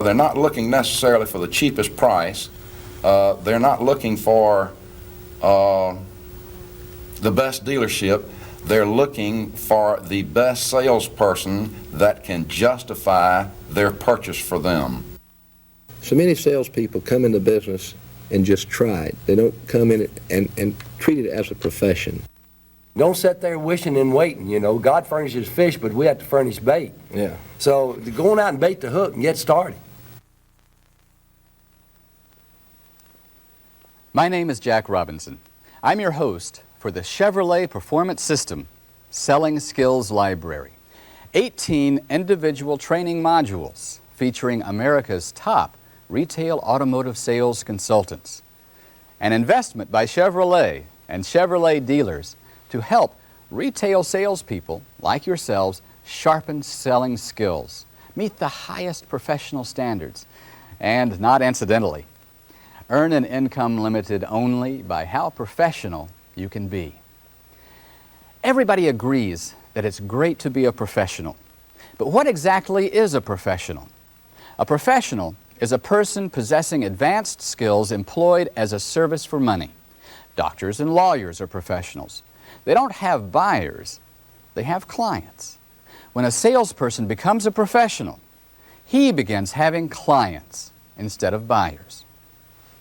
They're not looking necessarily for the cheapest price. They're not looking for the best dealership. They're looking for the best salesperson that can justify their purchase for them. So many salespeople come into business and just try it. They don't come in and treat it as a profession. Don't sit there wishing and waiting, you know. God furnishes fish, but we have to furnish bait. Yeah. So go on out and bait the hook and get started. My name is Jack Robinson. I'm your host for the Chevrolet Performance System Selling Skills Library. 18 individual training modules featuring America's top retail automotive sales consultants. An investment by Chevrolet and Chevrolet dealers to help retail salespeople like yourselves sharpen selling skills, meet the highest professional standards, and not incidentally, earn an income limited only by how professional you can be. Everybody agrees that it's great to be a professional. But what exactly is a professional? A professional is a person possessing advanced skills employed as a service for money. Doctors and lawyers are professionals. They don't have buyers, they have clients. When a salesperson becomes a professional, he begins having clients instead of buyers.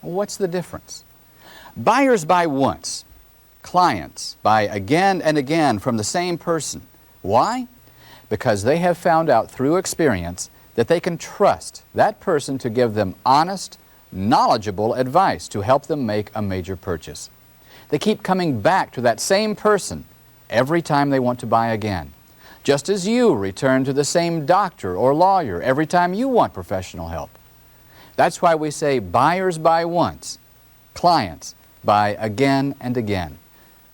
What's the difference? Buyers buy once. Clients buy again and again from the same person. Why? Because they have found out through experience that they can trust that person to give them honest, knowledgeable advice to help them make a major purchase. They keep coming back to that same person every time they want to buy again, just as you return to the same doctor or lawyer every time you want professional help. That's why we say buyers buy once, clients buy again and again.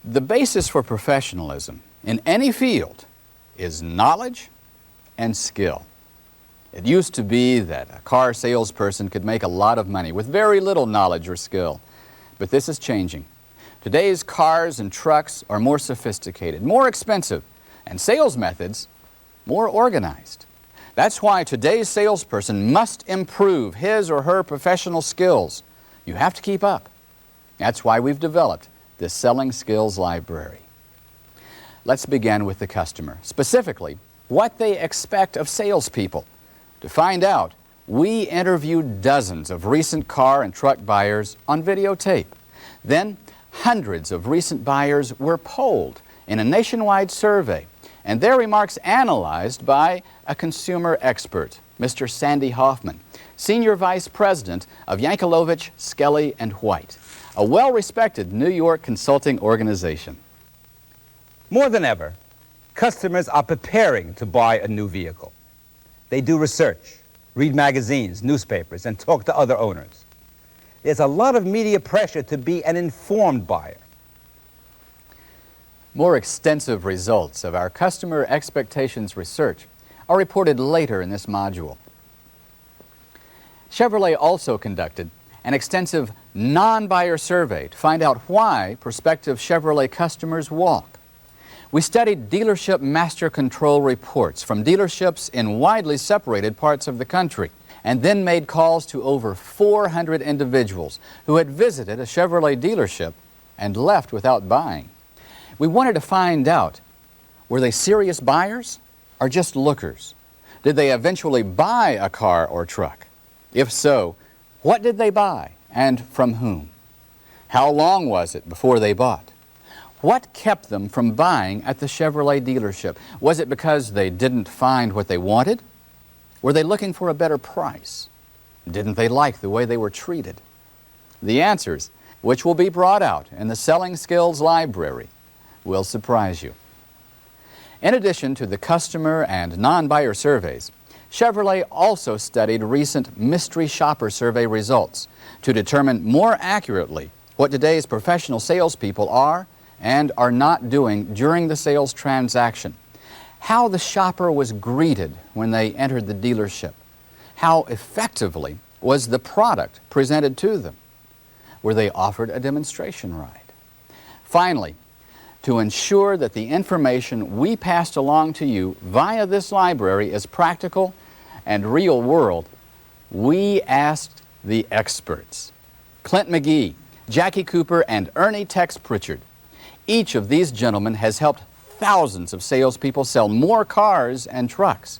The basis for professionalism in any field is knowledge and skill. It used to be that a car salesperson could make a lot of money with very little knowledge or skill, but this is changing. Today's cars and trucks are more sophisticated, more expensive, and sales methods more organized. That's why today's salesperson must improve his or her professional skills. You have to keep up. That's why we've developed the Selling Skills Library. Let's begin with the customer, specifically what they expect of salespeople. To find out, we interviewed dozens of recent car and truck buyers on videotape. Then, hundreds of recent buyers were polled in a nationwide survey, and their remarks analyzed by a consumer expert, Mr. Sandy Hoffman, Senior Vice President of Yankelovich, Skelly & White, a well-respected New York consulting organization. More than ever, customers are preparing to buy a new vehicle. They do research, read magazines, newspapers, and talk to other owners. There's a lot of media pressure to be an informed buyer. More extensive results of our customer expectations research are reported later in this module. Chevrolet also conducted an extensive non-buyer survey to find out why prospective Chevrolet customers walk. We studied dealership master control reports from dealerships in widely separated parts of the country, and then made calls to over 400 individuals who had visited a Chevrolet dealership and left without buying. We wanted to find out, were they serious buyers or just lookers? Did they eventually buy a car or truck? If so, what did they buy and from whom? How long was it before they bought? What kept them from buying at the Chevrolet dealership? Was it because they didn't find what they wanted? Were they looking for a better price? Didn't they like the way they were treated? The answers, which will be brought out in the Selling Skills Library, will surprise you. In addition to the customer and non-buyer surveys, Chevrolet also studied recent mystery shopper survey results to determine more accurately what today's professional salespeople are and are not doing during the sales transaction. How the shopper was greeted when they entered the dealership. How effectively was the product presented to them? Were they offered a demonstration ride? Finally, to ensure that the information we passed along to you via this library is practical and real world, we asked the experts. Clint McGhee, Jackie Cooper, and Ernie Tex Pritchard. Each of these gentlemen has helped thousands of salespeople sell more cars and trucks.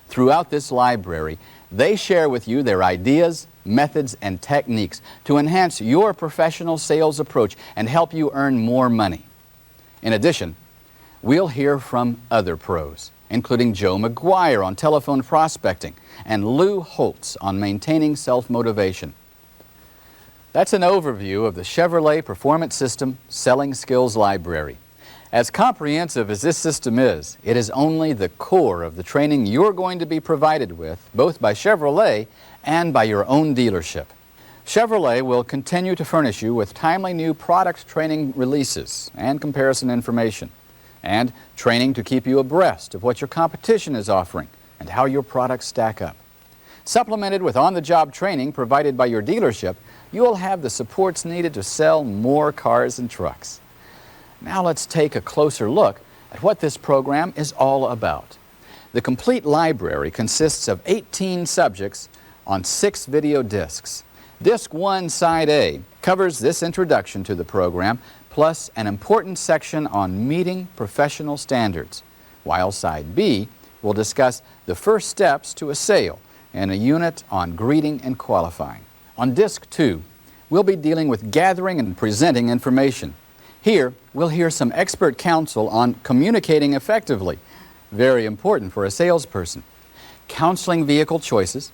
Throughout this library, they share with you their ideas, methods, and techniques to enhance your professional sales approach and help you earn more money. In addition, we'll hear from other pros, including Joe McGuire on telephone prospecting and Lou Holtz on maintaining self-motivation. That's an overview of the Chevrolet Performance System Selling Skills Library. As comprehensive as this system is, it is only the core of the training you're going to be provided with, both by Chevrolet and by your own dealership. Chevrolet will continue to furnish you with timely new product training releases and comparison information, and training to keep you abreast of what your competition is offering and how your products stack up. Supplemented with on-the-job training provided by your dealership, you'll have the supports needed to sell more cars and trucks. Now let's take a closer look at what this program is all about. The complete library consists of 18 subjects on 6 video discs. Disc 1, Side A, covers this introduction to the program, plus an important section on meeting professional standards, while Side B will discuss the first steps to a sale and a unit on greeting and qualifying. On Disc 2, we'll be dealing with gathering and presenting information. Here, we'll hear some expert counsel on communicating effectively, very important for a salesperson, counseling vehicle choices,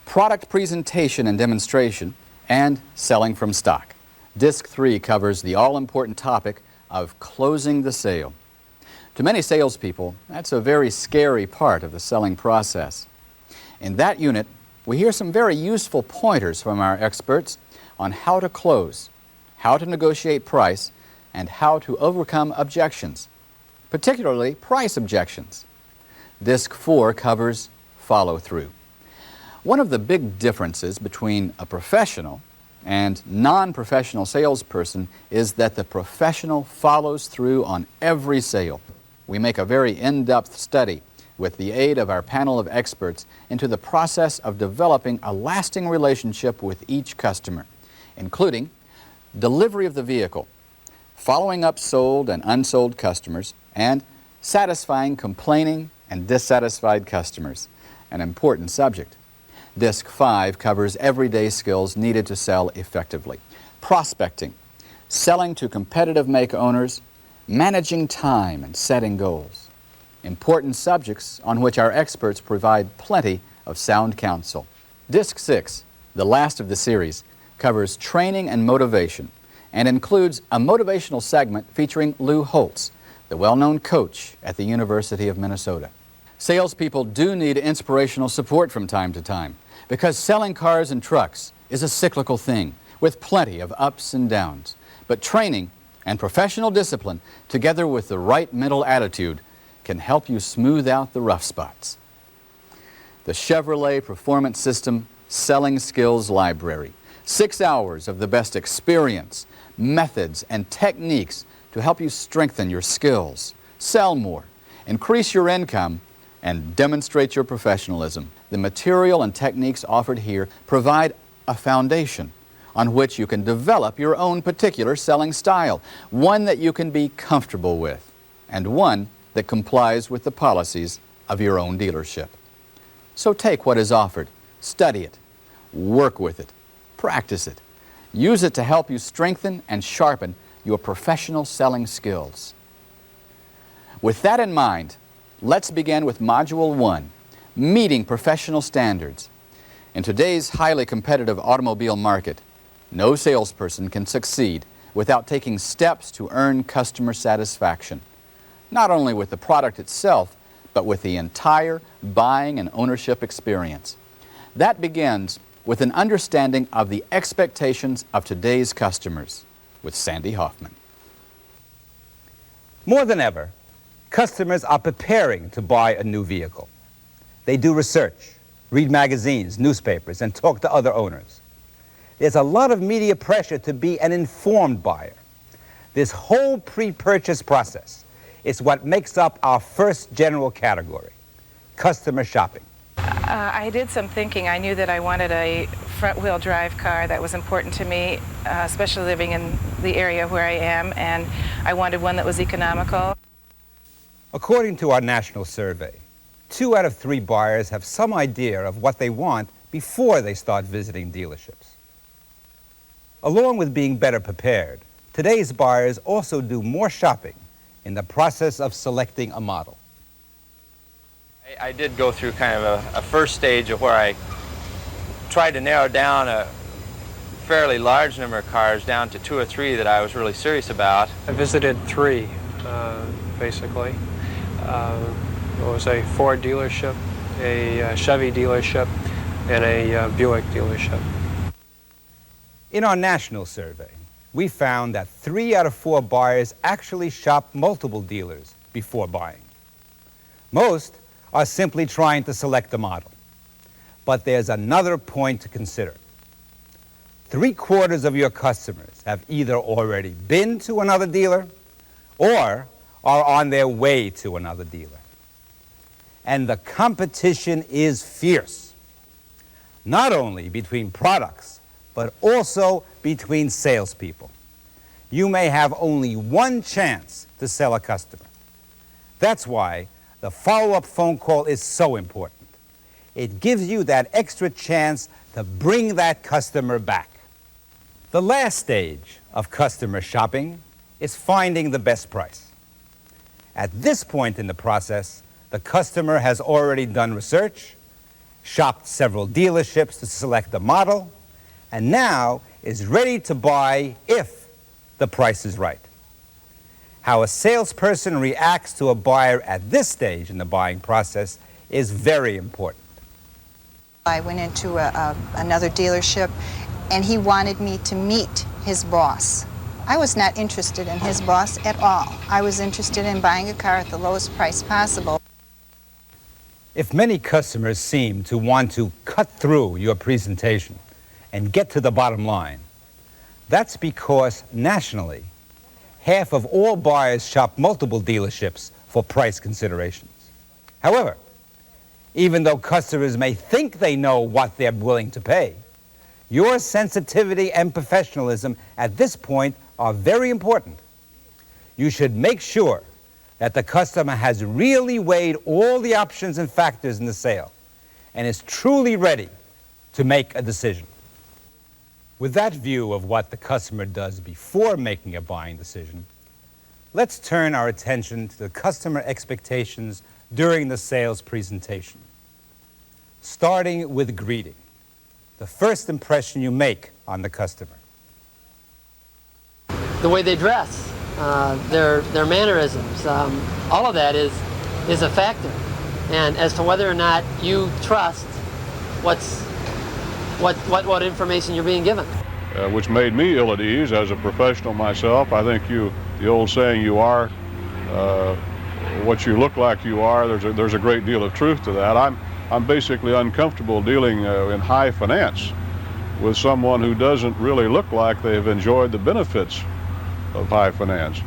product presentation and demonstration, and selling from stock. Disc 3 covers the all-important topic of closing the sale. To many salespeople, that's a very scary part of the selling process. In that unit, we hear some very useful pointers from our experts on how to close, how to negotiate price, and how to overcome objections, particularly price objections. Disc 4 covers follow-through. One of the big differences between a professional and non-professional salesperson is that the professional follows through on every sale. We make a very in-depth study with the aid of our panel of experts into the process of developing a lasting relationship with each customer, including delivery of the vehicle, following up sold and unsold customers, and satisfying complaining and dissatisfied customers, an important subject. Disc 5 covers everyday skills needed to sell effectively: prospecting, selling to competitive make owners, managing time and setting goals. Important subjects on which our experts provide plenty of sound counsel. Disc 6, the last of the series, covers training and motivation and includes a motivational segment featuring Lou Holtz, the well-known coach at the University of Minnesota. Salespeople do need inspirational support from time to time because selling cars and trucks is a cyclical thing with plenty of ups and downs. But training and professional discipline, together with the right mental attitude, can help you smooth out the rough spots. The Chevrolet Performance System Selling Skills Library. 6 hours of the best experience, methods, and techniques to help you strengthen your skills, sell more, increase your income, and demonstrate your professionalism. The material and techniques offered here provide a foundation on which you can develop your own particular selling style, one that you can be comfortable with, and one that complies with the policies of your own dealership. So take what is offered, study it, work with it, practice it. Use it to help you strengthen and sharpen your professional selling skills. With that in mind, let's begin with Module 1, Meeting Professional Standards. In today's highly competitive automobile market, no salesperson can succeed without taking steps to earn customer satisfaction, not only with the product itself, but with the entire buying and ownership experience. That begins with an understanding of the expectations of today's customers, with Sandy Hoffman. More than ever, customers are preparing to buy a new vehicle. They do research, read magazines, newspapers, and talk to other owners. There's a lot of media pressure to be an informed buyer. This whole pre-purchase process is what makes up our first general category, customer shopping. I did some thinking. I knew that I wanted a front-wheel drive car. That was important to me, especially living in the area where I am, and I wanted one that was economical. According to our national survey, 2 out of 3 buyers have some idea of what they want before they start visiting dealerships. Along with being better prepared, today's buyers also do more shopping in the process of selecting a model. I did go through kind of a first stage of where I tried to narrow down a fairly large number of cars down to 2 or 3 that I was really serious about. I visited 3, basically. It was a Ford dealership, a Chevy dealership, and a Buick dealership. In our national survey, we found that 3 out of 4 buyers actually shop multiple dealers before buying. Most are simply trying to select a model. But there's another point to consider. 3/4 of your customers have either already been to another dealer or are on their way to another dealer. And the competition is fierce, not only between products, but also between salespeople. You may have only one chance to sell a customer. That's why the follow-up phone call is so important. It gives you that extra chance to bring that customer back. The last stage of customer shopping is finding the best price. At this point in the process, the customer has already done research, shopped several dealerships to select a model, and now is ready to buy if the price is right. How a salesperson reacts to a buyer at this stage in the buying process is very important. I went into another dealership, and he wanted me to meet his boss. I was not interested in his boss at all. I was interested in buying a car at the lowest price possible. If many customers seem to want to cut through your presentation and get to the bottom line, that's because nationally, half of all buyers shop multiple dealerships for price considerations. However, even though customers may think they know what they're willing to pay, your sensitivity and professionalism at this point are very important. You should make sure that the customer has really weighed all the options and factors in the sale and is truly ready to make a decision. With that view of what the customer does before making a buying decision, let's turn our attention to the customer expectations during the sales presentation. Starting with greeting, the first impression you make on the customer. The way they dress, their mannerisms, all of that is a factor. And as to whether or not you trust what information you're being given. Which made me ill at ease as a professional myself. I think the old saying, you are what you look like you are, there's a great deal of truth to that. I'm basically uncomfortable dealing in high finance with someone who doesn't really look like they've enjoyed the benefits of high finance.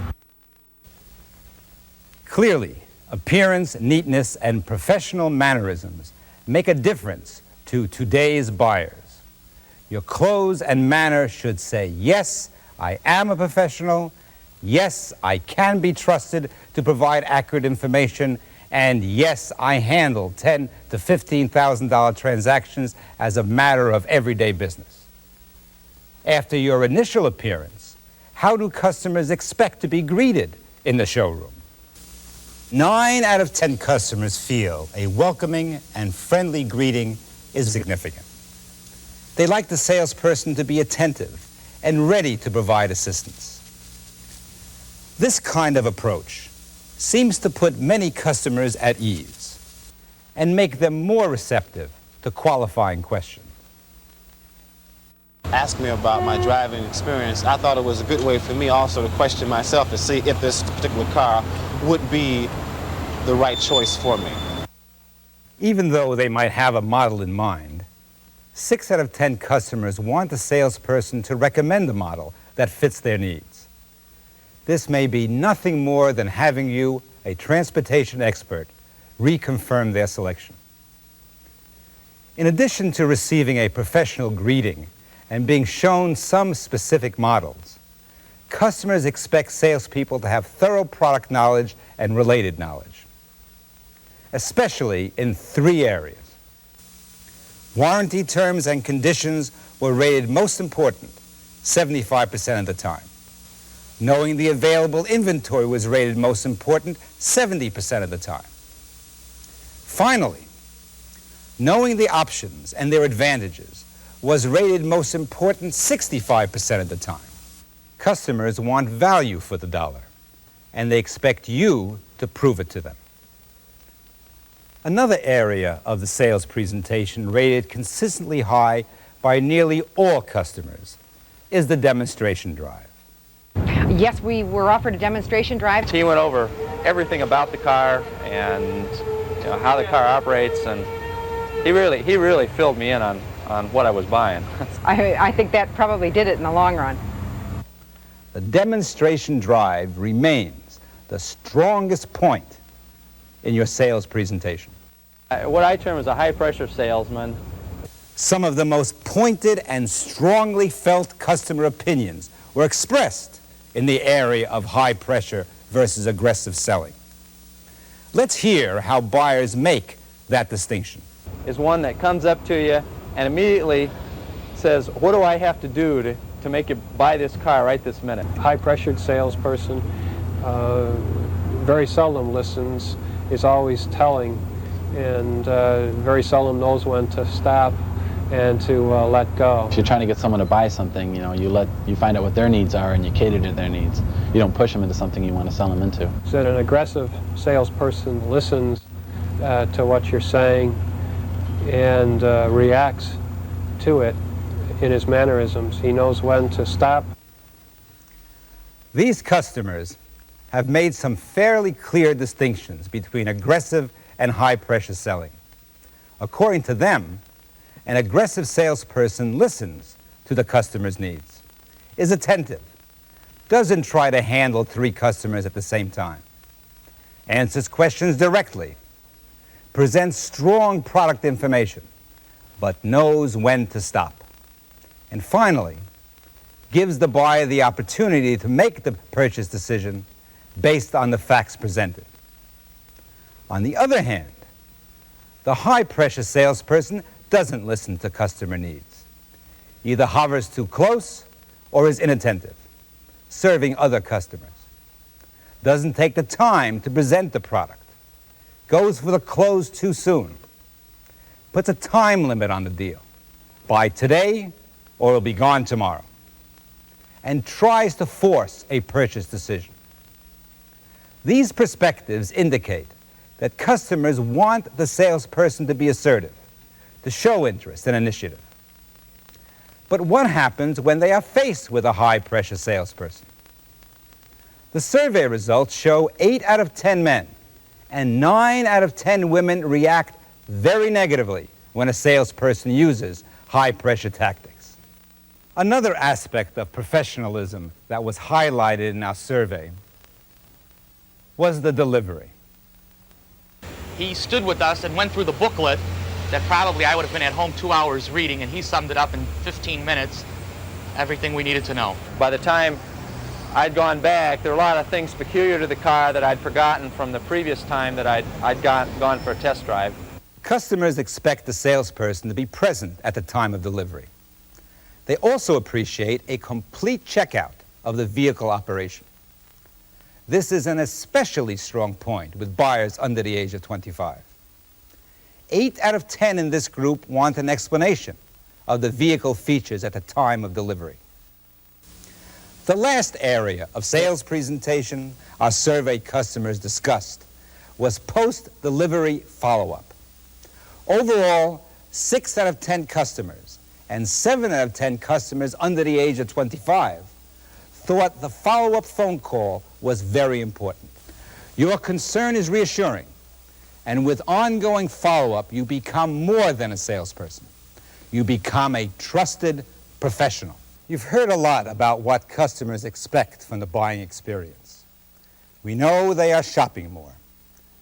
Clearly, appearance, neatness, and professional mannerisms make a difference to today's buyers. Your clothes and manner should say, yes, I am a professional, yes, I can be trusted to provide accurate information, and yes, I handle $10,000 to $15,000 transactions as a matter of everyday business. After your initial appearance, how do customers expect to be greeted in the showroom? 9 out of 10 customers feel a welcoming and friendly greeting is significant. They like the salesperson to be attentive and ready to provide assistance. This kind of approach seems to put many customers at ease and make them more receptive to qualifying questions. Ask me about my driving experience. I thought it was a good way for me also to question myself to see if this particular car would be the right choice for me. Even though they might have a model in mind, 6 out of 10 customers want the salesperson to recommend a model that fits their needs. This may be nothing more than having you, a transportation expert, reconfirm their selection. In addition to receiving a professional greeting and being shown some specific models, customers expect salespeople to have thorough product knowledge and related knowledge, especially in 3 areas. Warranty terms and conditions were rated most important 75% of the time. Knowing the available inventory was rated most important 70% of the time. Finally, knowing the options and their advantages was rated most important 65% of the time. Customers want value for the dollar, and they expect you to prove it to them. Another area of the sales presentation rated consistently high by nearly all customers is the demonstration drive. Yes, we were offered a demonstration drive. He went over everything about the car and how the car operates, and he really filled me in on what I was buying. I think that probably did it in the long run. The demonstration drive remains the strongest point in your sales presentation. What I term as a high-pressure salesman. Some of the most pointed and strongly felt customer opinions were expressed in the area of high pressure versus aggressive selling. Let's hear how buyers make that distinction. Is one that comes up to you and immediately says, what do I have to do to make you buy this car right this minute? High-pressured salesperson very seldom listens, is always telling, and very seldom knows when to stop and to let go. If you're trying to get someone to buy something, you find out what their needs are and you cater to their needs. You don't push them into something you want to sell them into. So that an aggressive salesperson listens to what you're saying and reacts to it in his mannerisms. He knows when to stop. These customers have made some fairly clear distinctions between aggressive and high-pressure selling. According to them, an aggressive salesperson listens to the customer's needs, is attentive, doesn't try to handle 3 customers at the same time, answers questions directly, presents strong product information, but knows when to stop. And finally, gives the buyer the opportunity to make the purchase decision based on the facts presented. On the other hand, the high-pressure salesperson doesn't listen to customer needs, either hovers too close or is inattentive, serving other customers, doesn't take the time to present the product, goes for the close too soon, puts a time limit on the deal, buy today or it'll be gone tomorrow, and tries to force a purchase decision. These perspectives indicate that customers want the salesperson to be assertive, to show interest and initiative. But what happens when they are faced with a high-pressure salesperson? The survey results show 8 out of 10 men and 9 out of 10 women react very negatively when a salesperson uses high-pressure tactics. Another aspect of professionalism that was highlighted in our survey was the delivery. He stood with us and went through the booklet that probably I would have been at home 2 hours reading, and he summed it up in 15 minutes, everything we needed to know. By the time I'd gone back, there were a lot of things peculiar to the car that I'd forgotten from the previous time that I'd gone for a test drive. Customers expect the salesperson to be present at the time of delivery. They also appreciate a complete checkout of the vehicle operation. This is an especially strong point with buyers under the age of 25. 8 out of 10 in this group want an explanation of the vehicle features at the time of delivery. The last area of sales presentation our surveyed customers discussed was post-delivery follow-up. Overall, 6 out of 10 customers and 7 out of 10 customers under the age of 25 thought the follow-up phone call was very important. Your concern is reassuring, and with ongoing follow-up, you become more than a salesperson. You become a trusted professional. You've heard a lot about what customers expect from the buying experience. We know they are shopping more.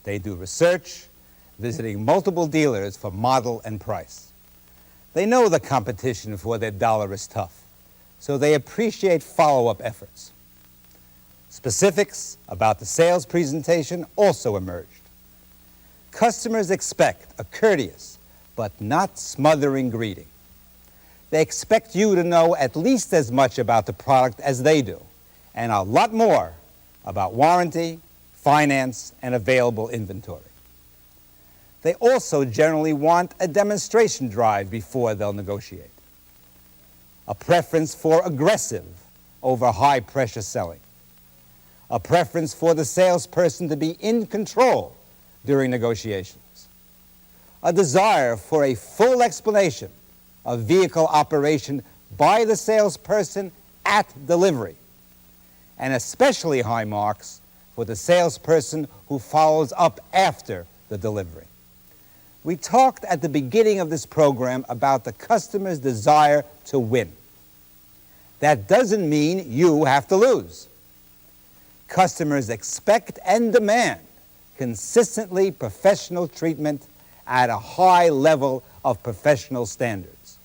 They do research, visiting multiple dealers for model and price. They know the competition for their dollar is tough, so they appreciate follow-up efforts. Specifics about the sales presentation also emerged. Customers expect a courteous but not smothering greeting. They expect you to know at least as much about the product as they do, and a lot more about warranty, finance, and available inventory. They also generally want a demonstration drive before they'll negotiate. A preference for aggressive over high-pressure selling. A preference for the salesperson to be in control during negotiations. A desire for a full explanation of vehicle operation by the salesperson at delivery. And especially high marks for the salesperson who follows up after the delivery. We talked at the beginning of this program about the customer's desire to win. That doesn't mean you have to lose. Customers expect and demand consistently professional treatment at a high level of professional standards.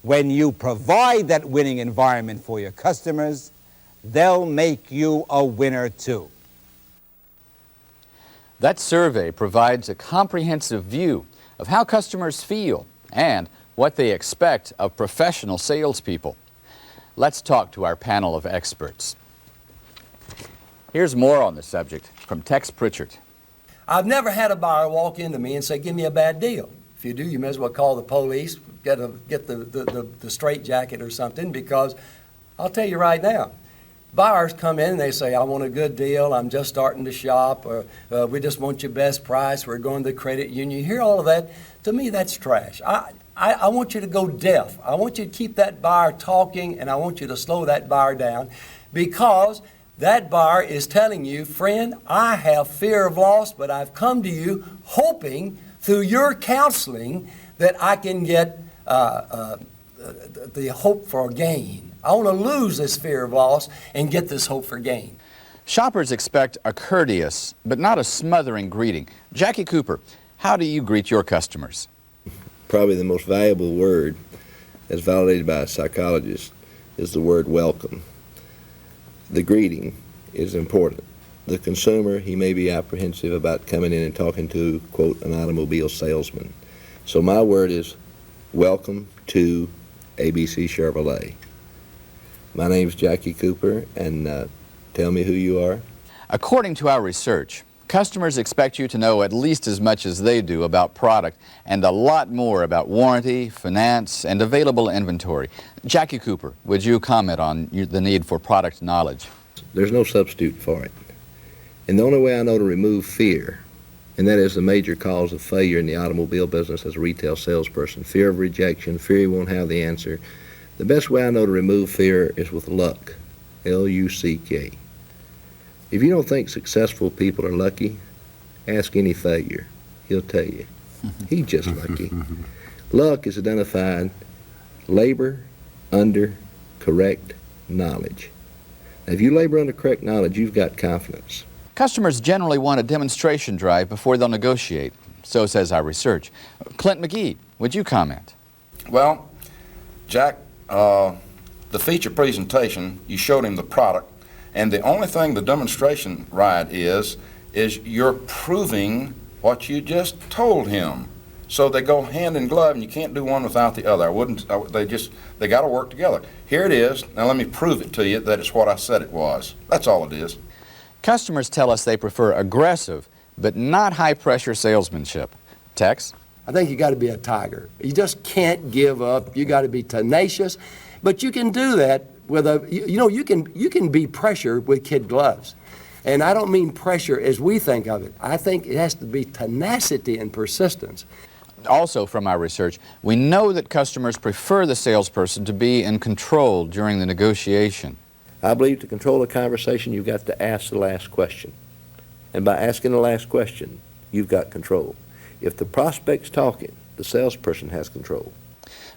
When you provide that winning environment for your customers, they'll make you a winner too. That survey provides a comprehensive view of how customers feel and what they expect of professional salespeople. Let's talk to our panel of experts. Here's more on the subject from Tex Pritchard. I've never had a buyer walk into me and say, give me a bad deal. If you do, you may as well call the police, get the straitjacket or something, because I'll tell you right now, buyers come in and they say, I want a good deal, I'm just starting to shop, or we just want your best price, we're going to the credit union. You hear all of that. To me, that's trash. I want you to go deaf. I want you to keep that buyer talking, and I want you to slow that buyer down, because that buyer is telling you, friend, I have fear of loss, but I've come to you hoping through your counseling that I can get the hope for gain. I want to lose this fear of loss and get this hope for gain. Shoppers expect a courteous but not a smothering greeting. Jackie Cooper, how do you greet your customers? Probably the most valuable word, as validated by a psychologist, is the word welcome. The greeting is important. The consumer, he may be apprehensive about coming in and talking to, quote, an automobile salesman. So my word is welcome to ABC Chevrolet. My name's Jackie Cooper, and tell me who you are. According to our research, customers expect you to know at least as much as they do about product and a lot more about warranty, finance, and available inventory. Jackie Cooper, would you comment on the need for product knowledge? There's no substitute for it. And the only way I know to remove fear, and that is the major cause of failure in the automobile business as a retail salesperson, fear of rejection, fear you won't have the answer. The best way I know to remove fear is with luck, L-U-C-K. If you don't think successful people are lucky, ask any failure. He'll tell you. He's just lucky. Luck is identified labor under correct knowledge. Now, if you labor under correct knowledge, you've got confidence. Customers generally want a demonstration drive before they'll negotiate. So says our research. Clint McGhee, would you comment? Well, Jack, the feature presentation, you showed him the product, and the only thing the demonstration ride is you're proving what you just told him. So they go hand in glove, and you can't do one without the other. They got to work together. Here it is. Now let me prove it to you that it's what I said it was. That's all it is. Customers tell us they prefer aggressive, but not high-pressure salesmanship. Tex? I think you got to be a tiger. You just can't give up. You got to be tenacious, but you can do that with you can be pressure with kid gloves. And I don't mean pressure as we think of it. I think it has to be tenacity and persistence. Also from our research, we know that customers prefer the salesperson to be in control during the negotiation. I believe to control a conversation, you've got to ask the last question. And by asking the last question, you've got control. If the prospect's talking, the salesperson has control.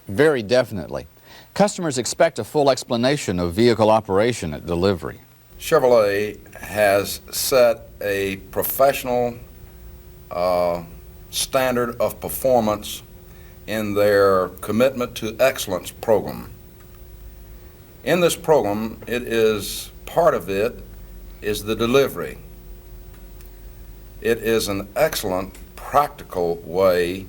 Very definitely. Customers expect a full explanation of vehicle operation at delivery. Chevrolet has set a professional standard of performance in their Commitment to Excellence program. In this program, part of it is the delivery. It is an excellent practical way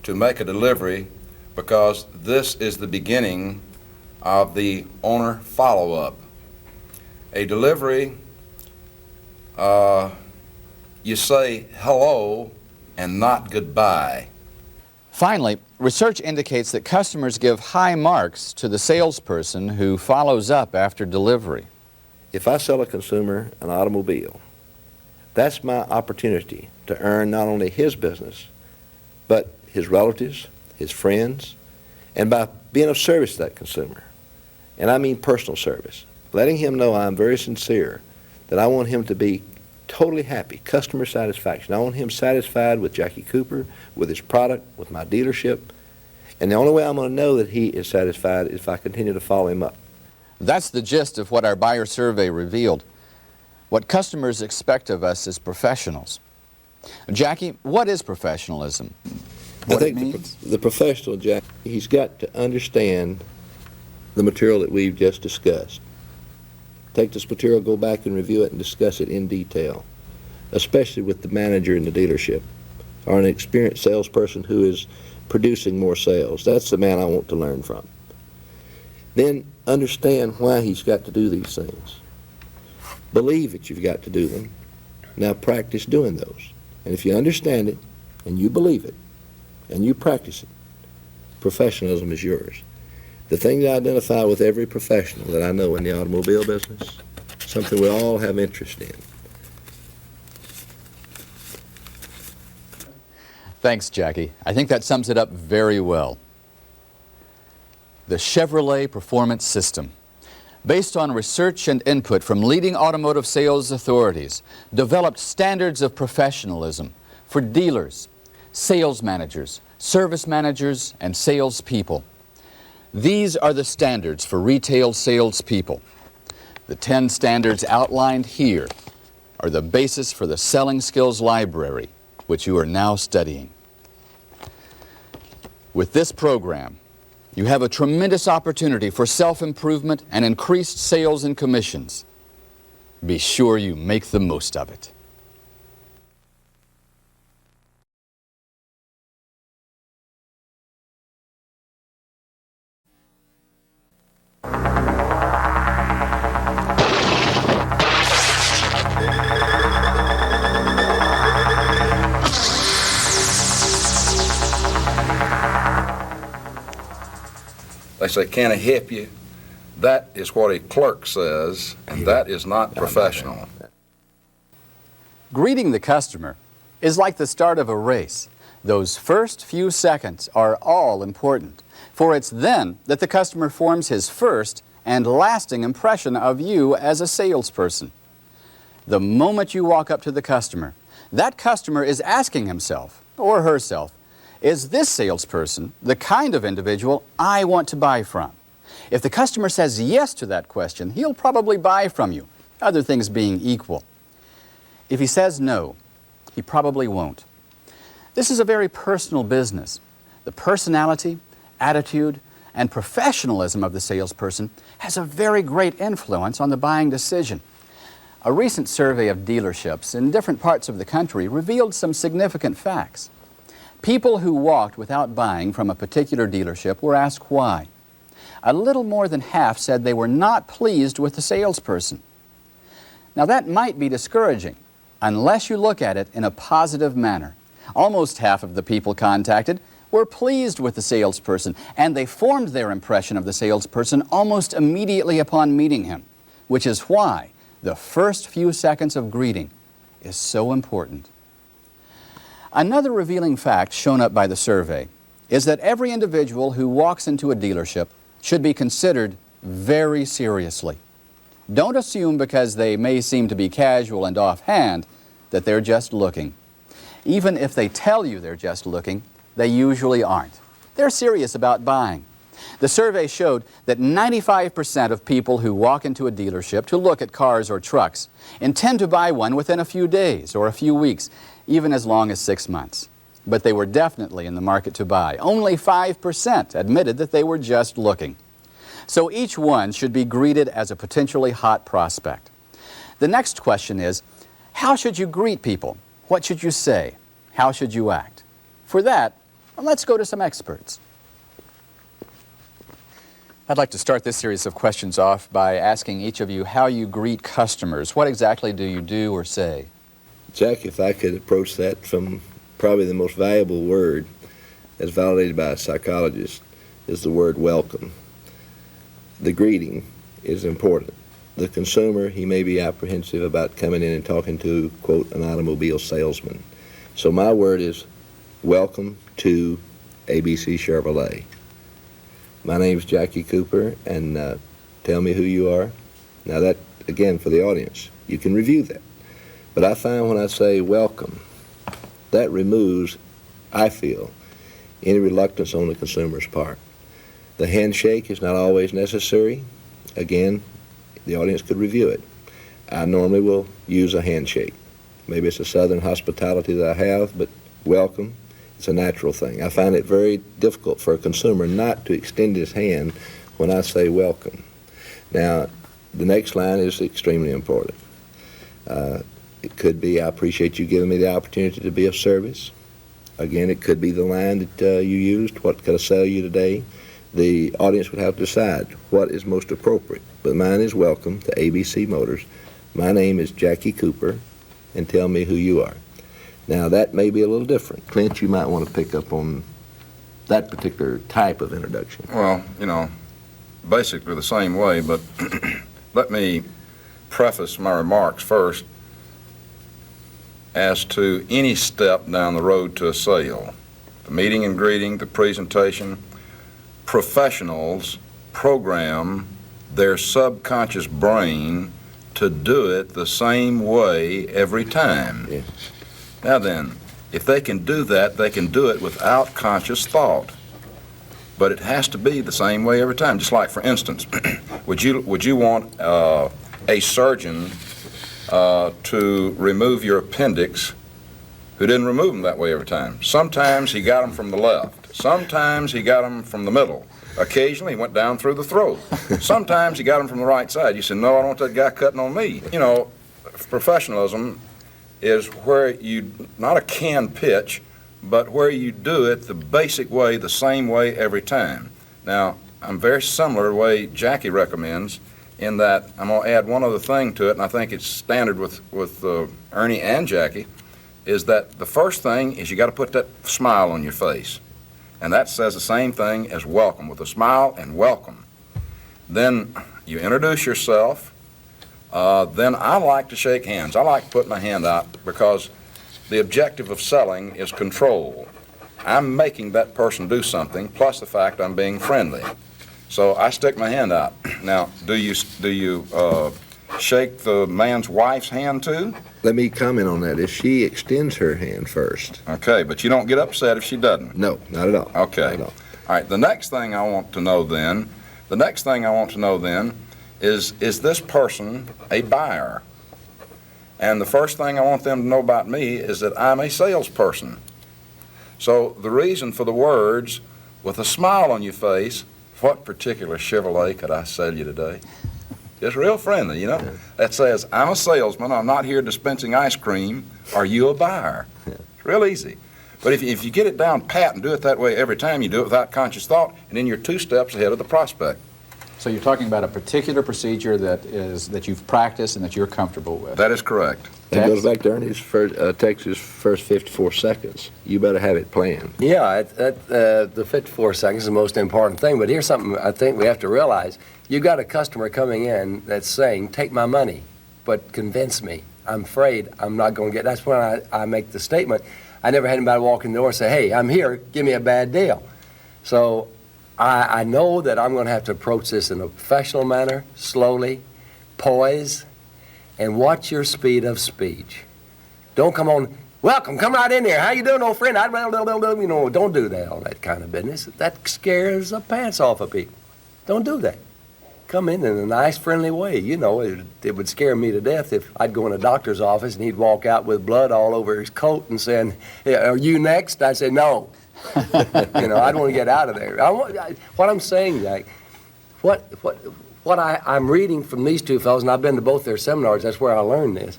to make a delivery because this is the beginning of the owner follow-up. A delivery, you say hello and not goodbye. Finally, research indicates that customers give high marks to the salesperson who follows up after delivery. If I sell a consumer an automobile, that's my opportunity to earn not only his business, but his relatives, his friends, and by being of service to that consumer. And I mean personal service. Letting him know I'm very sincere, that I want him to be totally happy, customer satisfaction. I want him satisfied with Jackie Cooper, with his product, with my dealership. And the only way I'm going to know that he is satisfied is if I continue to follow him up. That's the gist of what our buyer survey revealed. What customers expect of us as professionals. Jackie, what is professionalism? I think the professional, Jack, he's got to understand the material that we've just discussed. Take this material, go back and review it and discuss it in detail, especially with the manager in the dealership or an experienced salesperson who is producing more sales. That's the man I want to learn from. Then understand why he's got to do these things. Believe that you've got to do them. Now practice doing those. And if you understand it and you believe it and you practice it, professionalism is yours. The thing that I identify with every professional that I know in the automobile business, something we all have interest in. Thanks, Jackie. I think that sums it up very well. The Chevrolet Performance System, based on research and input from leading automotive sales authorities, developed standards of professionalism for dealers, sales managers, service managers, and salespeople. These are the standards for retail salespeople. The 10 standards outlined here are the basis for the Selling Skills Library, which you are now studying. With this program, you have a tremendous opportunity for self-improvement and increased sales and commissions. Be sure you make the most of it. They say, "Can I help you?" That is what a clerk says, and that is not professional. Greeting the customer is like the start of a race. Those first few seconds are all important, for it's then that the customer forms his first and lasting impression of you as a salesperson. The moment you walk up to the customer, that customer is asking himself or herself, is this salesperson the kind of individual I want to buy from? If the customer says yes to that question, he'll probably buy from you, other things being equal. If he says no, he probably won't. This is a very personal business. The personality, attitude, and professionalism of the salesperson has a very great influence on the buying decision. A recent survey of dealerships in different parts of the country revealed some significant facts. People who walked without buying from a particular dealership were asked why. A little more than half said they were not pleased with the salesperson. Now that might be discouraging unless you look at it in a positive manner. Almost half of the people contacted were pleased with the salesperson, and they formed their impression of the salesperson almost immediately upon meeting him, which is why the first few seconds of greeting is so important. Another revealing fact shown up by the survey is that every individual who walks into a dealership should be considered very seriously. Don't assume because they may seem to be casual and offhand that they're just looking. Even if they tell you they're just looking, they usually aren't. They're serious about buying. The survey showed that 95% of people who walk into a dealership to look at cars or trucks intend to buy one within a few days or a few weeks, even as long as 6 months. but they were definitely in the market to buy. Only 5% admitted that they were just looking. So each one should be greeted as a potentially hot prospect. The next question is, how should you greet people? What should you say? How should you act? For that, let's go to some experts. I'd like to start this series of questions off by asking each of you how you greet customers. What exactly do you do or say? Jack, if I could approach that from probably the most valuable word, as validated by a psychologist, is the word welcome. The greeting is important. The consumer, he may be apprehensive about coming in and talking to, quote, an automobile salesman. So my word is welcome to ABC Chevrolet. My name's Jackie Cooper, and tell me who you are. Now that, again, for the audience, you can review that. But I find when I say welcome, that removes, I feel, any reluctance on the consumer's part. The handshake is not always necessary. Again, the audience could review it. I normally will use a handshake. Maybe it's a southern hospitality that I have, but welcome, it's a natural thing. I find it very difficult for a consumer not to extend his hand when I say welcome. Now, the next line is extremely important. It could be, I appreciate you giving me the opportunity to be of service. Again, it could be the line that you used, what could I sell you today? The audience would have to decide what is most appropriate. But mine is welcome to ABC Motors. My name is Jackie Cooper, and tell me who you are. Now, that may be a little different. Clint, you might want to pick up on that particular type of introduction. Well, you know, basically the same way, but let me preface my remarks first as to any step down the road to a sale. The meeting and greeting, the presentation, professionals program their subconscious brain to do it the same way every time. Yeah. Now then, if they can do that, they can do it without conscious thought. But it has to be the same way every time. Just like, for instance, would you want a surgeon to remove your appendix who didn't remove them that way every time? Sometimes he got them from the left. Sometimes he got them from the middle. Occasionally he went down through the throat. Sometimes he got them from the right side. You said, no, I don't want that guy cutting on me. You know, professionalism is where you, not a canned pitch, but where you do it the basic way, the same way every time. Now, I'm very similar to the way Jackie recommends, in that I'm going to add one other thing to it, and I think it's standard with Ernie and Jackie, is that the first thing is you got to put that smile on your face. And that says the same thing as welcome, with a smile and welcome. Then you introduce yourself. Then I like to shake hands. I like to put my hand out because the objective of selling is control. I'm making that person do something, plus the fact I'm being friendly. So I stick my hand out. Now, do you shake the man's wife's hand too? Let me comment on that. If she extends her hand first. Okay, but you don't get upset if she doesn't? No, not at all. Okay. Not at all. All right, the next thing I want to know then is this person a buyer? And the first thing I want them to know about me is that I'm a salesperson. So the reason for the words, with a smile on your face, what particular Chevrolet could I sell you today? Just real friendly, you know. Yeah. That says, I'm a salesman, I'm not here dispensing ice cream. Are you a buyer? Yeah. It's real easy. But if you get it down pat and do it that way every time, you do it without conscious thought, and then you're 2 steps ahead of the prospect. So you're talking about a particular procedure that you've practiced and that you're comfortable with. That is correct. That goes back to Ernie's Texas first 54 seconds. You better have it planned. Yeah, the 54 seconds is the most important thing. But here's something I think we have to realize. You got a customer coming in that's saying, take my money, but convince me. I'm afraid I'm not going to get. That's when I make the statement. I never had anybody walk in the door and say, hey, I'm here, give me a bad deal. So I know that I'm going to have to approach this in a professional manner, slowly, poise, and watch your speed of speech. Don't come on, welcome, come right in here. How you doing, old friend? Don't do that, all that kind of business. That scares the pants off of people. Don't do that. come in a nice, friendly way. You know, it would scare me to death if I'd go in a doctor's office and he'd walk out with blood all over his coat and saying, "Yeah, are you next?" I'd say, "No." You know, I'd want to get out of there. What I'm saying, Jack, what I'm reading from these two fellows, and I've been to both their seminars, that's where I learned this,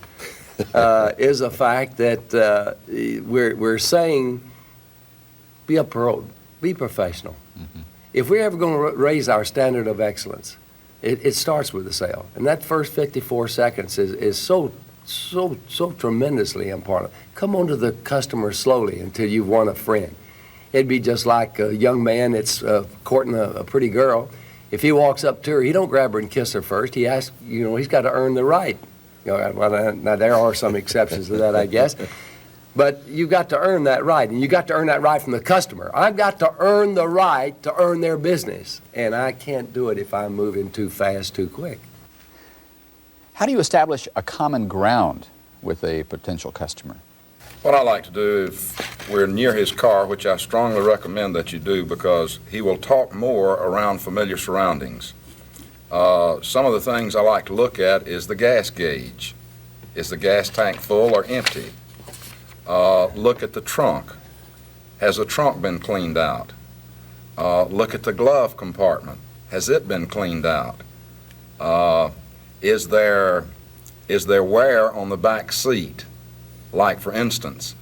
is the fact that we're saying, be a pro, be professional. Mm-hmm. If we're ever going to raise our standard of excellence, it starts with the sale. And that first 54 seconds is so tremendously important. Come on to the customer slowly until you've won a friend. It'd be just like a young man that's courting a pretty girl. If he walks up to her, he don't grab her and kiss her first. He asks, you know, he's got to earn the right. You know, well, now there are some exceptions to that, I guess. But you've got to earn that right, and you got to earn that right from the customer. I've got to earn the right to earn their business, and I can't do it if I'm moving too fast, too quick. How do you establish a common ground with a potential customer? What I like to do, if we're near his car, which I strongly recommend that you do, because he will talk more around familiar surroundings. Some of the things I like to look at is the gas gauge. Is the gas tank full or empty? Look at the trunk. Has the trunk been cleaned out? Look at the glove compartment. Has it been cleaned out? Is there wear on the back seat? Like, for instance,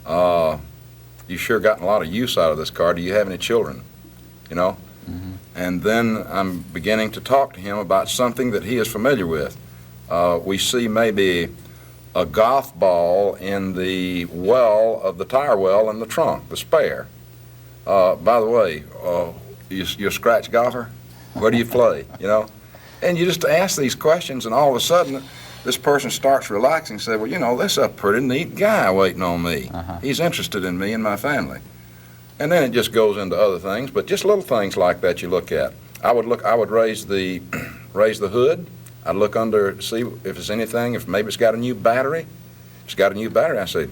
you sure gotten a lot of use out of this car. Do you have any children? You know? Mm-hmm. And then I'm beginning to talk to him about something that he is familiar with. We see maybe a golf ball in the well of the tire well in the trunk, the spare. By the way, you're a scratch golfer? Where do you play? You know? And you just ask these questions, and all of a sudden, this person starts relaxing and says, well, you know, this is a pretty neat guy waiting on me. Uh-huh. He's interested in me and my family. And then it just goes into other things, but just little things like that you look at. I would raise the hood. I'd look under, see if there's anything, if maybe it's got a new battery. If it's got a new battery, I say,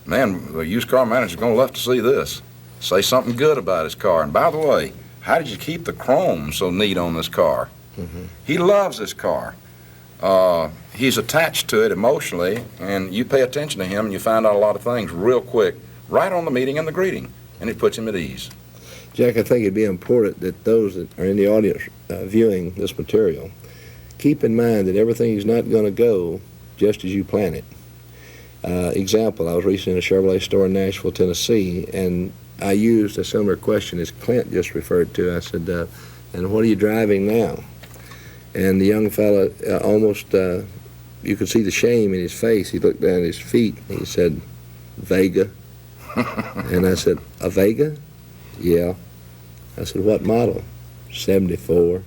man, the used car manager's going to love to see this. Say something good about his car. And by the way, how did you keep the chrome so neat on this car? Mm-hmm. He loves this car. He's attached to it emotionally, and you pay attention to him and you find out a lot of things real quick, right on the meeting and the greeting, and it puts him at ease. Jack, I think it'd be important that those that are in the audience viewing this material keep in mind that everything's not going to go just as you plan it. Example, I was recently in a Chevrolet store in Nashville, Tennessee, and I used a similar question as Clint just referred to. I said, and what are you driving now? And the young fella almost, you could see the shame in his face. He looked down at his feet and he said, Vega. And I said, a Vega? Yeah. I said, what model? 74.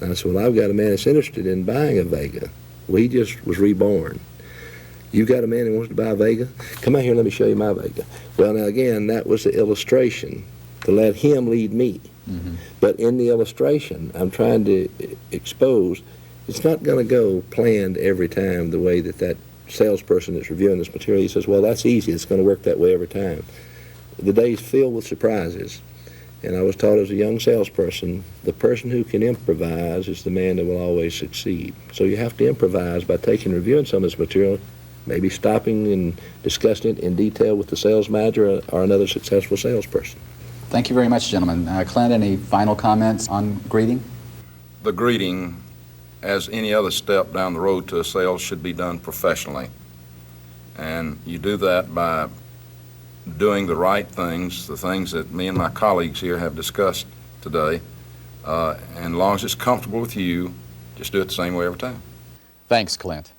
And I said, well, I've got a man that's interested in buying a Vega. Well, he just was reborn. You got a man who wants to buy a Vega? Come out here and let me show you my Vega. Well, now again, that was the illustration to let him lead me. Mm-hmm. But in the illustration, I'm trying to expose, it's not going to go planned every time the way that salesperson that's reviewing this material, he says, well, that's easy, it's going to work that way every time. The day's filled with surprises. And I was taught as a young salesperson, the person who can improvise is the man that will always succeed. So you have to improvise by taking and reviewing some of this material, maybe stopping and discussing it in detail with the sales manager or another successful salesperson. Thank you very much, gentlemen. Clint, any final comments on greeting? The greeting, as any other step down the road to a sale, should be done professionally. And you do that by doing the right things, the things that me and my colleagues here have discussed today. And as long as it's comfortable with you, just do it the same way every time. Thanks, Clint.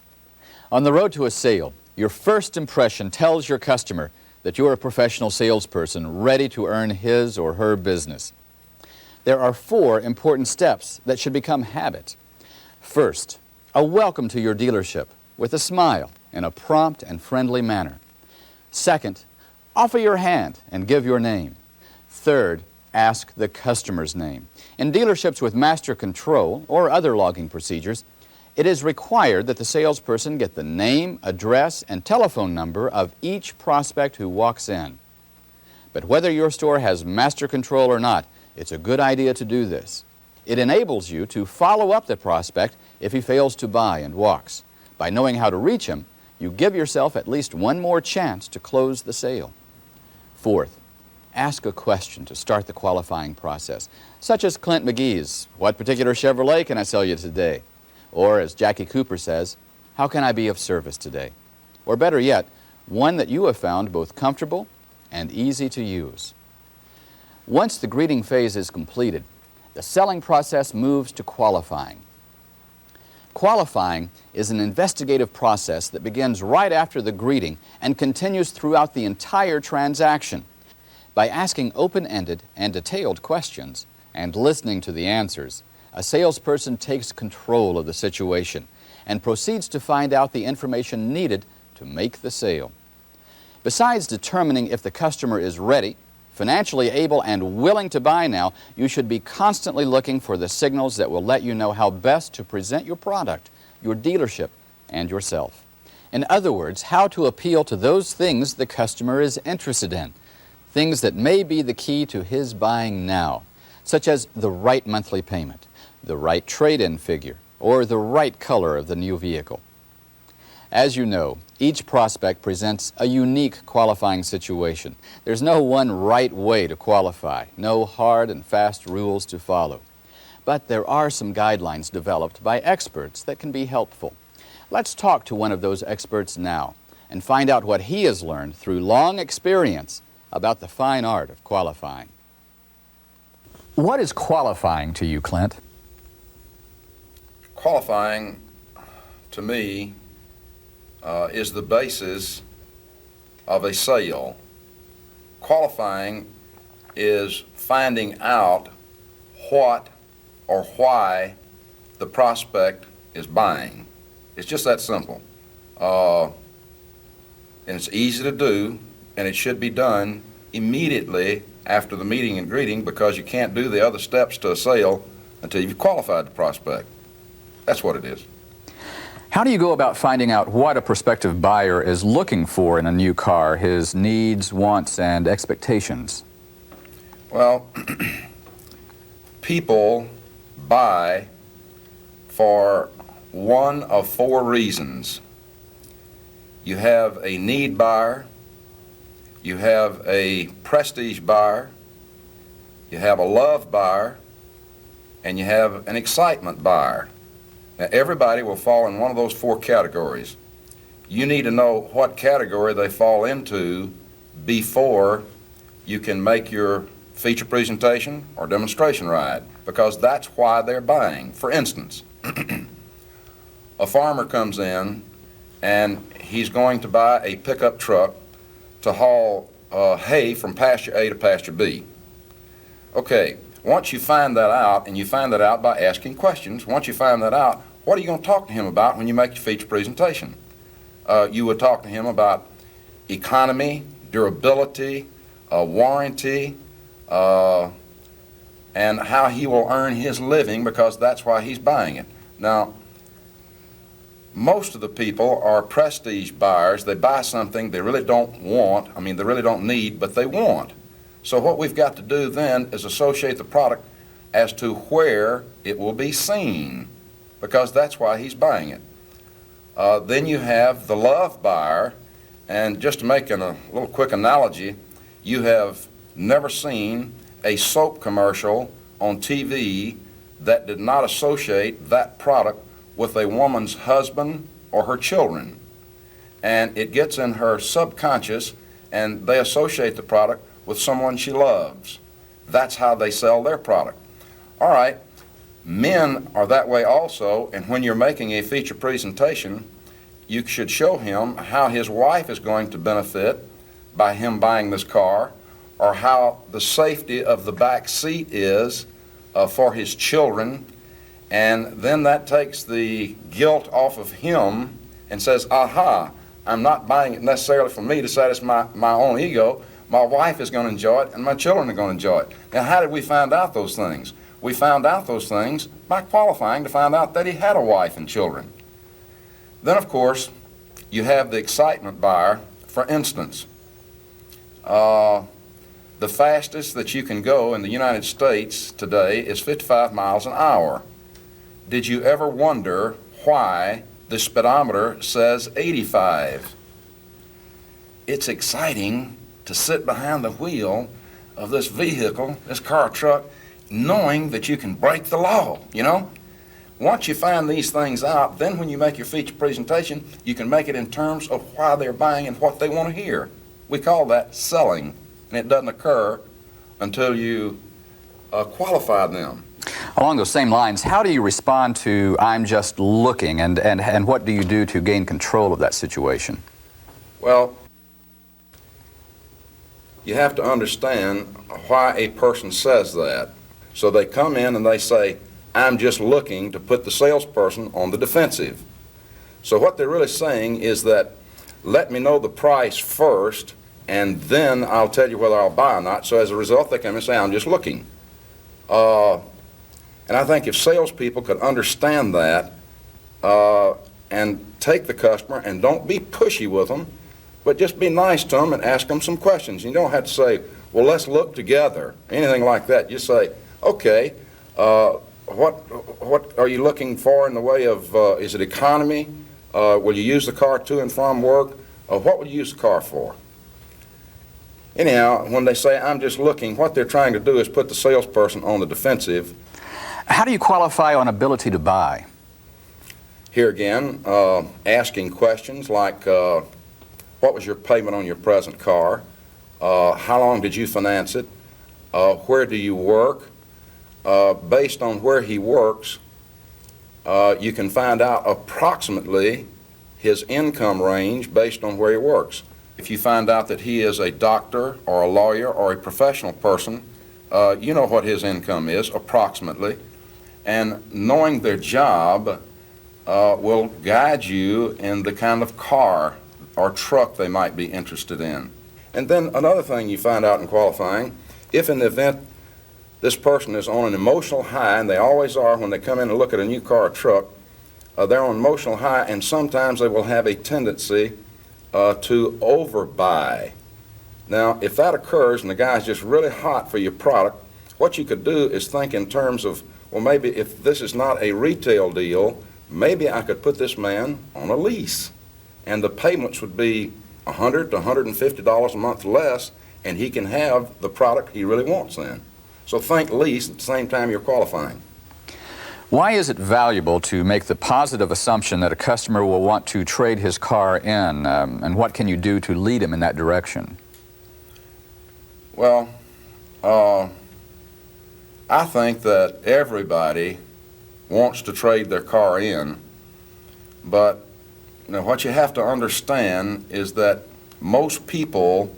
On the road to a sale, your first impression tells your customer that you're a professional salesperson ready to earn his or her business. There are 4 important steps that should become habit. First, a welcome to your dealership with a smile in a prompt and friendly manner. Second, offer your hand and give your name. Third, ask the customer's name. In dealerships with master control or other logging procedures, it is required that the salesperson get the name, address, and telephone number of each prospect who walks in. But whether your store has master control or not, it's a good idea to do this. It enables you to follow up the prospect if he fails to buy and walks. By knowing how to reach him, you give yourself at least one more chance to close the sale. Fourth, ask a question to start the qualifying process, such as Clint McGhee's, "What particular Chevrolet can I sell you today?" Or, as Jackie Cooper says, "How can I be of service today?" Or better yet, one that you have found both comfortable and easy to use. Once the greeting phase is completed, the selling process moves to qualifying. Qualifying is an investigative process that begins right after the greeting and continues throughout the entire transaction. By asking open-ended and detailed questions and listening to the answers, a salesperson takes control of the situation and proceeds to find out the information needed to make the sale. Besides determining if the customer is ready, financially able, and willing to buy now, you should be constantly looking for the signals that will let you know how best to present your product, your dealership, and yourself. In other words, how to appeal to those things the customer is interested in, things that may be the key to his buying now, such as the right monthly payment, the right trade-in figure, or the right color of the new vehicle. As you know, each prospect presents a unique qualifying situation. There's no one right way to qualify, no hard and fast rules to follow. But there are some guidelines developed by experts that can be helpful. Let's talk to one of those experts now and find out what he has learned through long experience about the fine art of qualifying. What is qualifying to you, Clint? Qualifying, to me, is the basis of a sale. Qualifying is finding out what or why the prospect is buying. It's just that simple. And it's easy to do, and it should be done immediately after the meeting and greeting, because you can't do the other steps to a sale until you've qualified the prospect. That's what it is. How do you go about finding out what a prospective buyer is looking for in a new car, his needs, wants, and expectations? Well, people buy for one of four reasons. You have a need buyer, you have a prestige buyer, you have a love buyer, and you have an excitement buyer. Now, everybody will fall in one of those four categories. You need to know what category they fall into before you can make your feature presentation or demonstration ride, because that's why they're buying. For instance, a farmer comes in and he's going to buy a pickup truck to haul hay from pasture A to pasture B. Okay, once you find that out, and you find that out by asking questions, once you find that out, what are you going to talk to him about when you make your feature presentation? You would talk to him about economy, durability, warranty, and how he will earn his living, because that's why he's buying it. Now, most of the people are prestige buyers. They buy something they really don't want. I mean, they really don't need, but they want. So what we've got to do then is associate the product as to where it will be seen, because that's why he's buying it. Then you have the love buyer, and just to make a little quick analogy, you have never seen a soap commercial on TV that did not associate that product with a woman's husband or her children. And it gets in her subconscious, and they associate the product with someone she loves. That's how they sell their product. All right, men are that way also, and when you're making a feature presentation, you should show him how his wife is going to benefit by him buying this car, or how the safety of the back seat is for his children, and then that takes the guilt off of him and says, aha, I'm not buying it necessarily for me to satisfy my own ego. My wife is going to enjoy it, and my children are going to enjoy it. Now, how did we find out those things? We found out those things by qualifying to find out that he had a wife and children. Then, of course, you have the excitement buyer. For instance, there the fastest that you can go in the United States today is 55 miles an hour. Did you ever wonder why the speedometer says 85? It's exciting to sit behind the wheel of this vehicle, this car or truck, knowing that you can break the law, you know? Once you find these things out, then when you make your feature presentation, you can make it in terms of why they're buying and what they want to hear. We call that selling, and it doesn't occur until you qualify them. Along those same lines, how do you respond to "I'm just looking," and what do you do to gain control of that situation? Well, you have to understand why a person says that. So they come in and they say, "I'm just looking," to put the salesperson on the defensive. So what they're really saying is that, let me know the price first, and then I'll tell you whether I'll buy or not. So as a result, they come and say, "I'm just looking." And I think if salespeople could understand that and take the customer and don't be pushy with them, but just be nice to them and ask them some questions. You don't have to say, "Well, let's look together," anything like that. You say, "Okay, what are you looking for in the way of, is it economy? Will you use the car to and from work? What would you use the car for?" Anyhow, when they say, "I'm just looking," what they're trying to do is put the salesperson on the defensive. How do you qualify on ability to buy? Here again, asking questions like, what was your payment on your present car? How long did you finance it? Where do you work? Based on where he works, you can find out approximately his income range based on where he works. If you find out that he is a doctor or a lawyer or a professional person, you know what his income is approximately, and knowing their job will guide you in the kind of car or truck they might be interested in. And then another thing you find out in qualifying, if in the event this person is on an emotional high, and they always are when they come in and look at a new car or truck, they're on an emotional high, and sometimes they will have a tendency to overbuy. Now, if that occurs and the guy's just really hot for your product, what you could do is think in terms of, well, maybe if this is not a retail deal, maybe I could put this man on a lease, and the payments would be $100 to $150 a month less, and he can have the product he really wants then. So think lease at the same time you're qualifying. Why is it valuable to make the positive assumption that a customer will want to trade his car in, and what can you do to lead him in that direction? Well, I think that everybody wants to trade their car in, but what you have to understand is that most people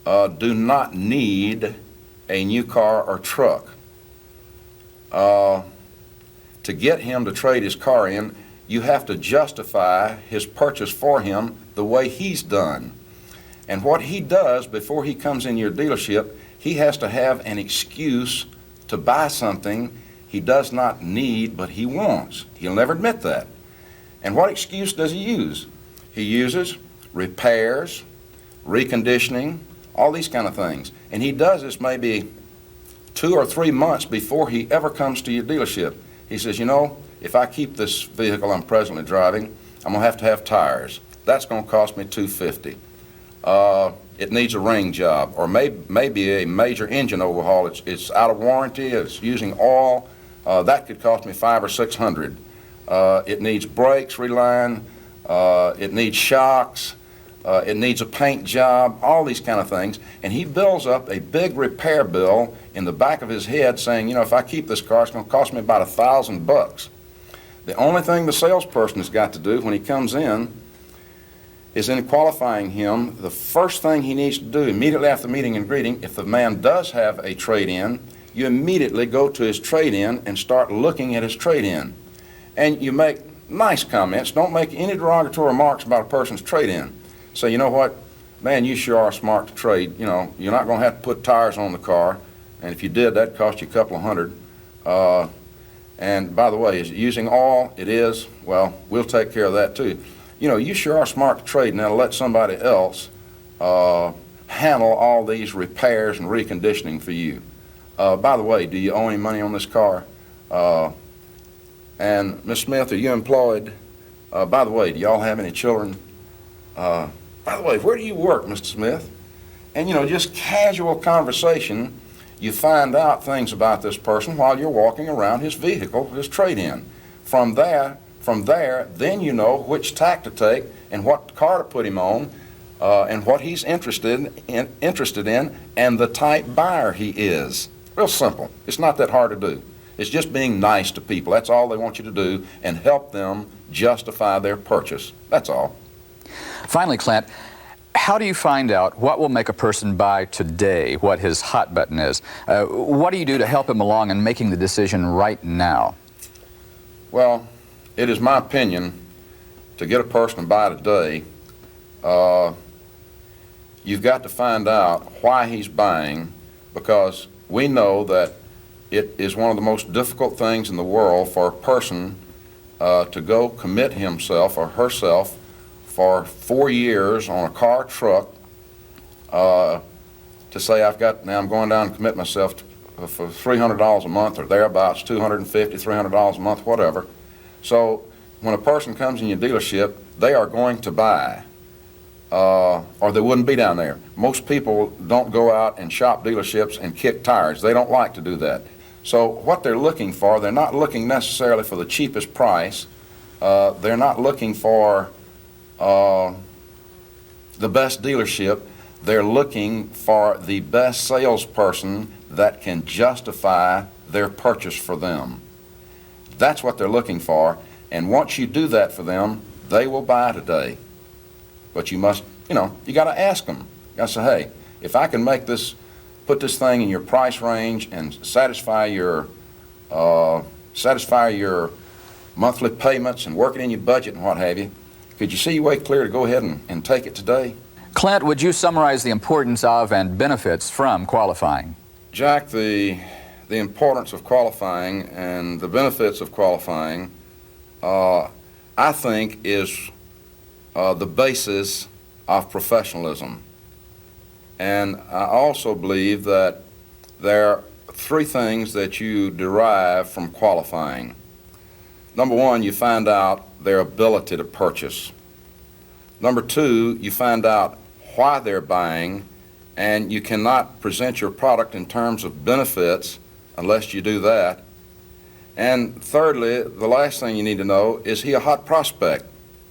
do not need a new car or truck. To get him to trade his car in, you have to justify his purchase for him the way he's done. And what he does before he comes in your dealership, he has to have an excuse to buy something he does not need but he wants. He'll never admit that. And what excuse does he use? He uses repairs, reconditioning, all these kind of things. And he does this maybe 2 or 3 months before he ever comes to your dealership. He says, if I keep this vehicle I'm presently driving, I'm going to have tires. That's going to cost me $250. It needs a ring job, or maybe a major engine overhaul. It's out of warranty. It's using oil. That could cost me $500 or $600. It needs brakes reline. It needs shocks. It needs a paint job, all these kind of things. And he builds up a big repair bill in the back of his head saying, if I keep this car, it's going to cost me about $1,000. The only thing the salesperson has got to do when he comes in is in qualifying him, the first thing he needs to do immediately after meeting and greeting, if the man does have a trade-in, you immediately go to his trade-in and start looking at his trade-in. And you make nice comments. Don't make any derogatory remarks about a person's trade-in. Say, you know what, man, you sure are smart to trade. You're not going to have to put tires on the car, and if you did, that'd cost you a couple of hundred. And by the way, is it using oil? It is. Well, we'll take care of that too. You sure are smart to trade. Now let somebody else handle all these repairs and reconditioning for you. By the way, do you owe any money on this car? And Miss Smith, are you employed? By the way, do y'all have any children? By the way, where do you work, Mr. Smith? And you know, just casual conversation, you find out things about this person while you're walking around his vehicle, his trade-in. From there, then you know which tack to take and what car to put him on, and what he's interested in, and the type buyer he is. Real simple. It's not that hard to do. It's just being nice to people. That's all they want you to do, and help them justify their purchase. That's all. Finally, Clint, how do you find out what will make a person buy today, what his hot button is? What do you do to help him along in making the decision right now? Well, it is my opinion to get a person to buy today, you've got to find out why he's buying, because we know that it is one of the most difficult things in the world for a person to go commit himself or herself for 4 years on a car, truck, to say I'm going down and commit myself for $300 a month or thereabouts, $250, $300 a month, whatever. So when a person comes in your dealership, they are going to buy, or they wouldn't be down there. Most people don't go out and shop dealerships and kick tires. They don't like to do that. So what they're looking for, they're not looking necessarily for the cheapest price. They're not looking for the best dealership. They're looking for the best salesperson that can justify their purchase for them. That's what they're looking for, and once you do that for them, they will buy today. But you must, you got to ask them. You got to say, hey, if I can make this, put this thing in your price range and satisfy your monthly payments and work it in your budget and what have you, could you see your way clear to go ahead and take it today? Clint, would you summarize the importance of and benefits from qualifying? Jack, the importance of qualifying and the benefits of qualifying, I think, is the basis of professionalism. And I also believe that there are 3 things that you derive from qualifying. Number 1, you find out their ability to purchase. Number 2, you find out why they're buying, and you cannot present your product in terms of benefits unless you do that. And thirdly, the last thing you need to know, is he a hot prospect?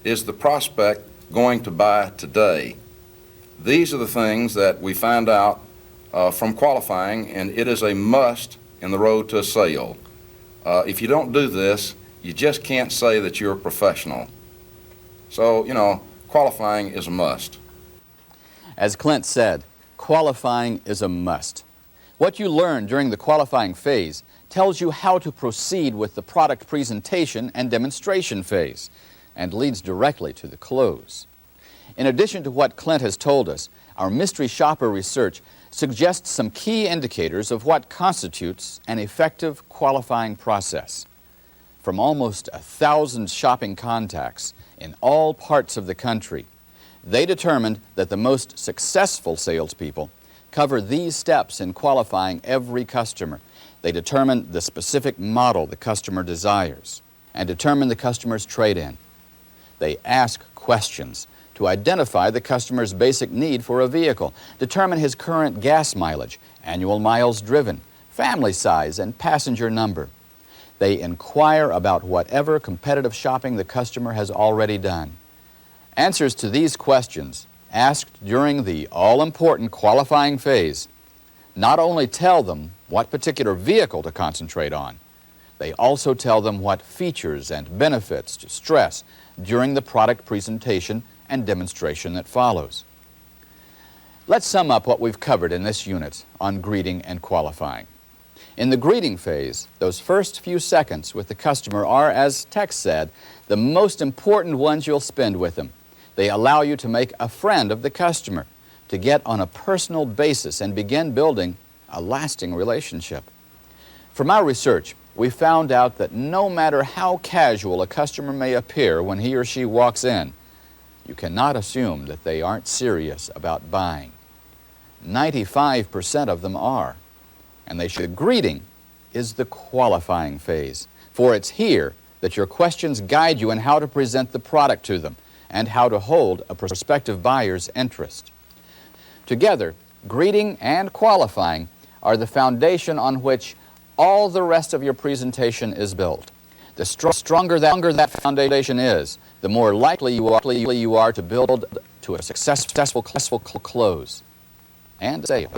Is the prospect going to buy today? These are the things that we find out from qualifying, and it is a must in the road to a sale. If you don't do this, you just can't say that you're a professional. So, qualifying is a must. As Clint said, qualifying is a must. What you learn during the qualifying phase tells you how to proceed with the product presentation and demonstration phase, and leads directly to the close. In addition to what Clint has told us, our mystery shopper research suggests some key indicators of what constitutes an effective qualifying process. From almost 1,000 shopping contacts in all parts of the country, they determined that the most successful salespeople cover these steps in qualifying every customer. They determine the specific model the customer desires and determine the customer's trade-in. They ask questions to identify the customer's basic need for a vehicle, determine his current gas mileage, annual miles driven, family size, and passenger number. They inquire about whatever competitive shopping the customer has already done. Answers to these questions, asked during the all-important qualifying phase, not only tell them what particular vehicle to concentrate on, they also tell them what features and benefits to stress during the product presentation and demonstration that follows. Let's sum up what we've covered in this unit on greeting and qualifying. In the greeting phase, those first few seconds with the customer are, as Tex said, the most important ones you'll spend with them. They allow you to make a friend of the customer, to get on a personal basis and begin building a lasting relationship. From our research, we found out that no matter how casual a customer may appear when he or she walks in, you cannot assume that they aren't serious about buying. 95% of them are. And they should. Greeting is the qualifying phase, for it's here that your questions guide you in how to present the product to them and how to hold a prospective buyer's interest. Together, greeting and qualifying are the foundation on which all the rest of your presentation is built. The stronger that foundation is, the more likely you are to build to a successful close and sale.